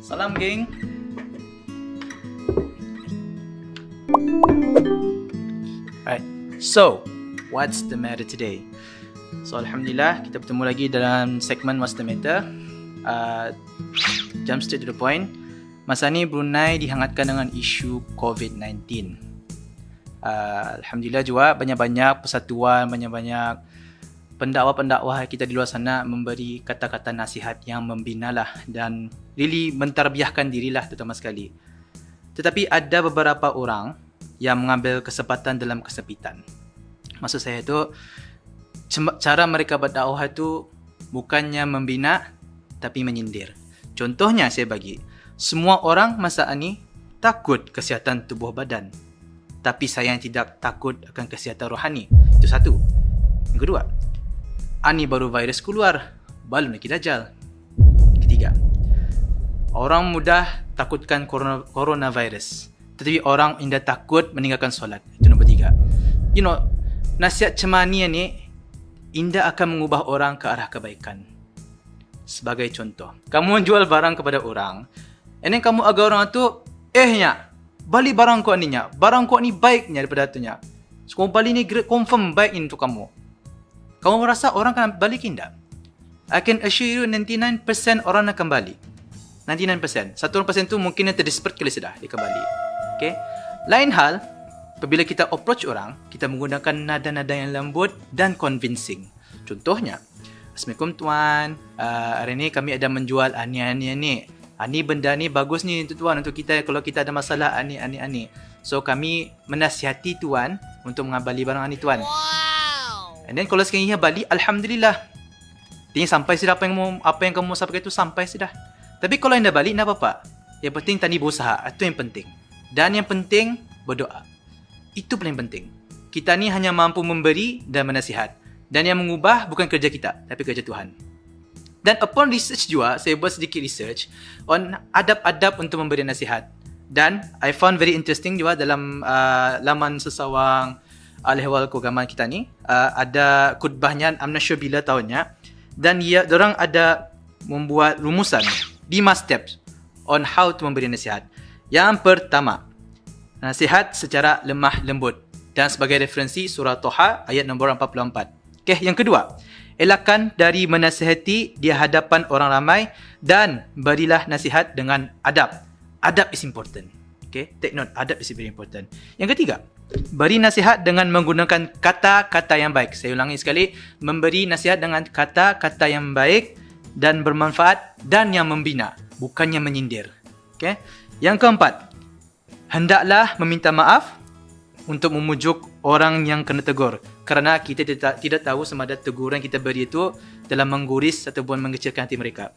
Salam geng. Alright, so what's the matter today? So Alhamdulillah, kita bertemu lagi dalam segmen What's the Matter. Jump straight to the point. Masa ni Brunei dihangatkan dengan isu COVID-19. Alhamdulillah juga banyak-banyak persatuan, banyak-banyak pendakwa-pendakwa kita di luar sana memberi kata-kata nasihat yang membina lah dan really mentarbiahkan dirilah terutama sekali. Tetapi ada beberapa orang yang mengambil kesempatan dalam kesempitan. Maksud saya tu, cara mereka berdakwah tu bukannya membina tapi menyindir. Contohnya saya bagi, semua orang masa ini takut kesihatan tubuh badan, tapi saya yang tidak takut akan kesihatan rohani. Itu satu. Yang kedua, ani baru virus keluar, belum lagi Dajjal. Ketiga, orang mudah takutkan coronavirus, tetapi orang indah takut meninggalkan solat. Itu nombor tiga. You know, nasihat cemani ni indah akan mengubah orang ke arah kebaikan. Sebagai contoh, kamu jual barang kepada orang, and then kamu agak orang tu, nya, balik barang kau ni nya, barang kau ni baiknya daripada atunya. So, kamu balik ni confirm baik ini untuk kamu. Kamu merasa orang akan balik tidak? I can assure you 99% orang akan balik. 99%. 1% tu mungkin yang terdesperate kali sudah dia kembali. Okay? Lain hal, apabila kita approach orang, kita menggunakan nada-nada yang lembut dan convincing. Contohnya, Assalamualaikum tuan, hari ni kami ada menjual ani. Ani benda ni bagus ni untuk tuan, untuk kita kalau kita ada masalah ani. So kami menasihati tuan untuk mengabali barang ani tuan. And then kalau sekiranya balik, Alhamdulillah. Tinggal sampai sudah apa yang kamu sampaikan itu sampai sudah. Tapi kalau anda balik, tak apa-apa. Yang penting tadi berusaha. Itu yang penting. Dan yang penting, berdoa. Itu paling penting. Kita ni hanya mampu memberi dan menasihat. Dan yang mengubah bukan kerja kita, tapi kerja Tuhan. Dan upon research juga, saya buat sedikit research on adab-adab untuk memberi nasihat. Dan I found very interesting juga dalam laman sesawang Al-Ihwal keagamaan kita ni, ada khutbahnya, I'm not sure bila tahunnya, dan diorang ada membuat rumusan 5 steps on how to memberi nasihat. Yang pertama, nasihat secara lemah lembut, dan sebagai referensi surah Toha ayat nombor 44. Okay, yang kedua, elakkan dari menasihati di hadapan orang ramai dan berilah nasihat dengan adab. Adab is important. Okay, take note, adab is very important. Yang ketiga, beri nasihat dengan menggunakan kata-kata yang baik. Saya ulangi sekali, memberi nasihat dengan kata-kata yang baik dan bermanfaat dan yang membina, bukannya menyindir. Okay? Yang keempat, hendaklah meminta maaf untuk memujuk orang yang kena tegur, kerana kita tidak tahu sama ada teguran kita beri itu dalam mengguris ataupun mengecilkan hati mereka.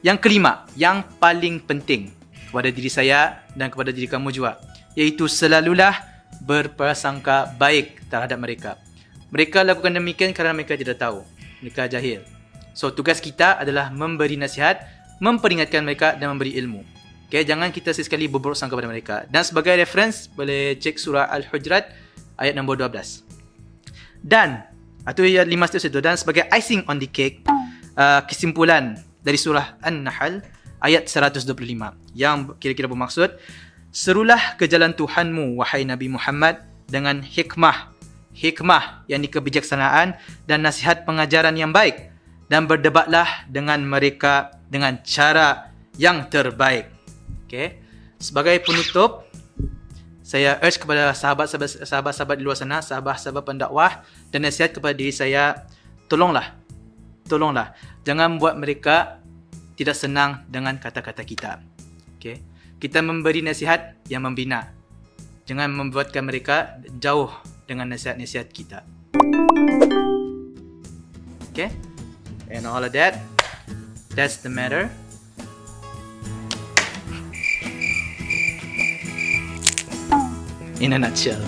Yang kelima, yang paling penting kepada diri saya dan kepada diri kamu juga, iaitu selalulah berprasangka baik terhadap mereka. Mereka lakukan demikian kerana mereka tidak tahu. Mereka jahil. So, tugas kita adalah memberi nasihat, memperingatkan mereka dan memberi ilmu. Okay, jangan kita sesekali berburuk sangka kepada mereka. Dan sebagai reference, boleh cek surah Al-Hujurat ayat nombor 12. Dan, itu 5 steps itu. Dan sebagai icing on the cake, kesimpulan dari surah An-Nahl ayat 125 yang kira-kira bermaksud, serulah ke jalan Tuhanmu, wahai Nabi Muhammad, dengan hikmah yakni kebijaksanaan dan nasihat pengajaran yang baik, dan berdebatlah dengan mereka dengan cara yang terbaik. Okay. Sebagai penutup, saya urge kepada sahabat-sahabat di luar sana, sahabat-sahabat pendakwah, dan nasihat kepada diri saya, tolonglah, jangan buat mereka tidak senang dengan kata-kata kita. Okay. Kita memberi nasihat yang membina. Jangan membuatkan mereka jauh dengan nasihat-nasihat kita. Okay? And all of that, that's the matter. In a nutshell.